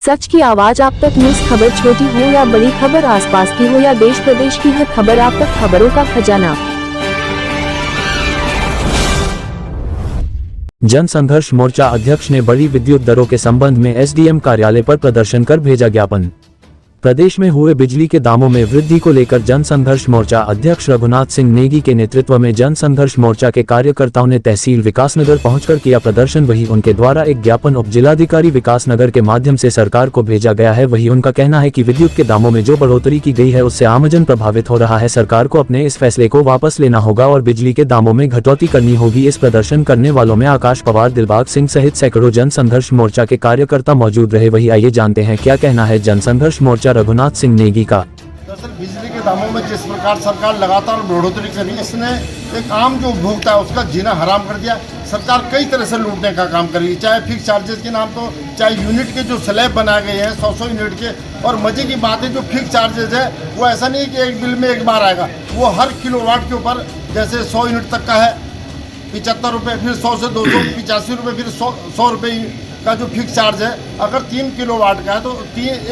सच की आवाज आप तक। न्यूज़ खबर छोटी हो या बड़ी, खबर आसपास की हो या देश प्रदेश की, हर खबर आप तक। खबरों का खजाना। जन संघर्ष मोर्चा अध्यक्ष ने बड़ी विद्युत दरों के संबंध में एसडीएम कार्यालय पर प्रदर्शन कर भेजा ज्ञापन। प्रदेश में हुए बिजली के दामों में वृद्धि को लेकर जन संघर्ष मोर्चा अध्यक्ष रघुनाथ सिंह नेगी के नेतृत्व में जन संघर्ष मोर्चा के कार्यकर्ताओं ने तहसील विकासनगर पहुंचकर किया प्रदर्शन। वही उनके द्वारा एक ज्ञापन उप जिलाधिकारी विकासनगर के माध्यम से सरकार को भेजा गया है। वही उनका कहना है कि विद्युत के दामों में जो बढ़ोतरी की गई है उससे आमजन प्रभावित हो रहा है। सरकार को अपने इस फैसले को वापस लेना होगा और बिजली के दामों में घटौती करनी होगी। इस प्रदर्शन करने वालों में आकाश पवार, दिलबाग सिंह सहित सैकड़ों जन संघर्ष मोर्चा के कार्यकर्ता मौजूद रहे। वही आइए जानते हैं क्या कहना है जन संघर्ष मोर्चा रघुनाथ सिंह नेगी का। दरअसल बिजली के दामों में जिस प्रकार सरकार लगातार बढ़ोतरी करी, इसने एक आम जो उपभोक्ता है उसका जीना हराम कर दिया। सरकार कई तरह से लूटने का काम करी, चाहे फिक्स चार्जेस के नाम तो, चाहे यूनिट के जो स्लैब बनाए गए हैं 100 यूनिट के। और मजे की बात है जो फिक्स चार्जेस है वो ऐसा नहीं कि एक बिल में एक बार आएगा, वो हर किलोवाट के ऊपर, जैसे 100 यूनिट तक का है 75 रुपये, फिर 100 से 285 रुपये, फिर 100 रुपये का जो फिक्स चार्ज है। अगर 3 किलोवाट का है तो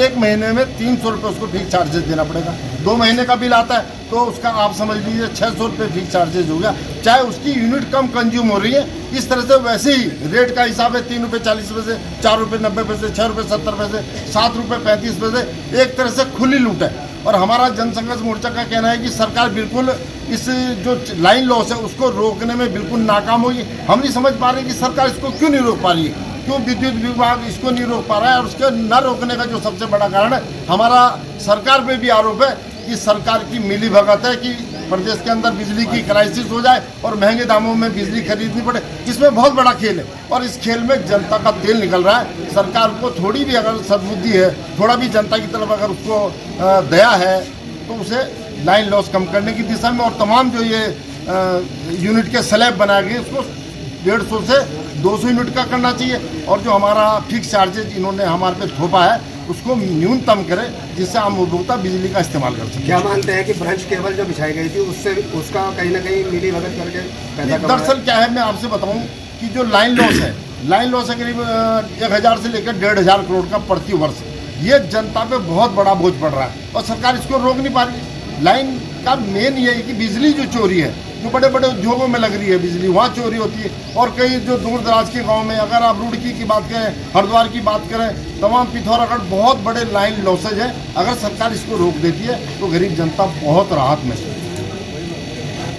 एक महीने में 300 रुपये उसको फिक्स चार्जेस देना पड़ेगा। 2 महीने का बिल आता है तो उसका आप समझ लीजिए 600 रुपये फिक्स चार्जेस हो गया। चाहे उसकी यूनिट कम कंज्यूम हो रही है, इस तरह से वैसे ही रेट का हिसाब है 3 रुपये 40 पैसे, 4 रुपये 90 पैसे, 6 रुपये 70 पैसे, 7 रुपये 35 पैसे, एक तरह से खुली लूट है। और हमारा जनसंघर्ष मोर्चा का कहना है कि सरकार बिल्कुल इस जो लाइन लॉस है उसको रोकने में बिल्कुल नाकाम होगी। हम नहीं समझ पा रहे कि सरकार इसको क्यों नहीं रोक पा रही है, क्यों विद्युत विभाग इसको नहीं रोक पा रहा है। और उसके न रोकने का जो सबसे बड़ा कारण है, हमारा सरकार पे भी आरोप है कि सरकार की मिली भगत है कि प्रदेश के अंदर बिजली की क्राइसिस हो जाए और महंगे दामों में बिजली खरीदनी पड़े। इसमें बहुत बड़ा खेल है और इस खेल में जनता का तेल निकल रहा है। सरकार को थोड़ी भी अगर सद्बुद्धि है, थोड़ा भी जनता की तरफ अगर उसको दया है तो उसे लाइन लॉस कम करने की दिशा में और तमाम जो ये यूनिट के स्लैब बनाए गए उसको 150 से 200 यूनिट का करना चाहिए। और जो हमारा फिक्स चार्जेज इन्होंने हमारे पे थोपा है उसको न्यूनतम करें, जिससे आम उपभोक्ता बिजली का इस्तेमाल कर सके। क्या मानते हैं कि ब्रंच केबल जो बिछाई गई थी उससे उसका कहीं ना कहीं मिली भगत करके पैदा कर? दरअसल क्या है, मैं आपसे बताऊं कि जो लाइन लॉस है, लाइन लॉस है करीब 1000 से लेकर 1500 करोड़ का प्रति वर्ष। ये जनता पे बहुत बड़ा बोझ पड़ रहा है और सरकार इसको रोक नहीं पा रही। लाइन का मेन ये है कि बिजली जो चोरी है, जो बड़े बड़े उद्योगों में लग रही है बिजली, वहाँ चोरी होती है। और कई जो दूर दराज के गांव में, अगर आप रुड़की की बात करें, हरिद्वार की बात करें, तमाम पिथौरागढ़, बहुत बड़े लाइन लॉसेज है। अगर सरकार इसको रोक देती है तो गरीब जनता बहुत राहत महसूस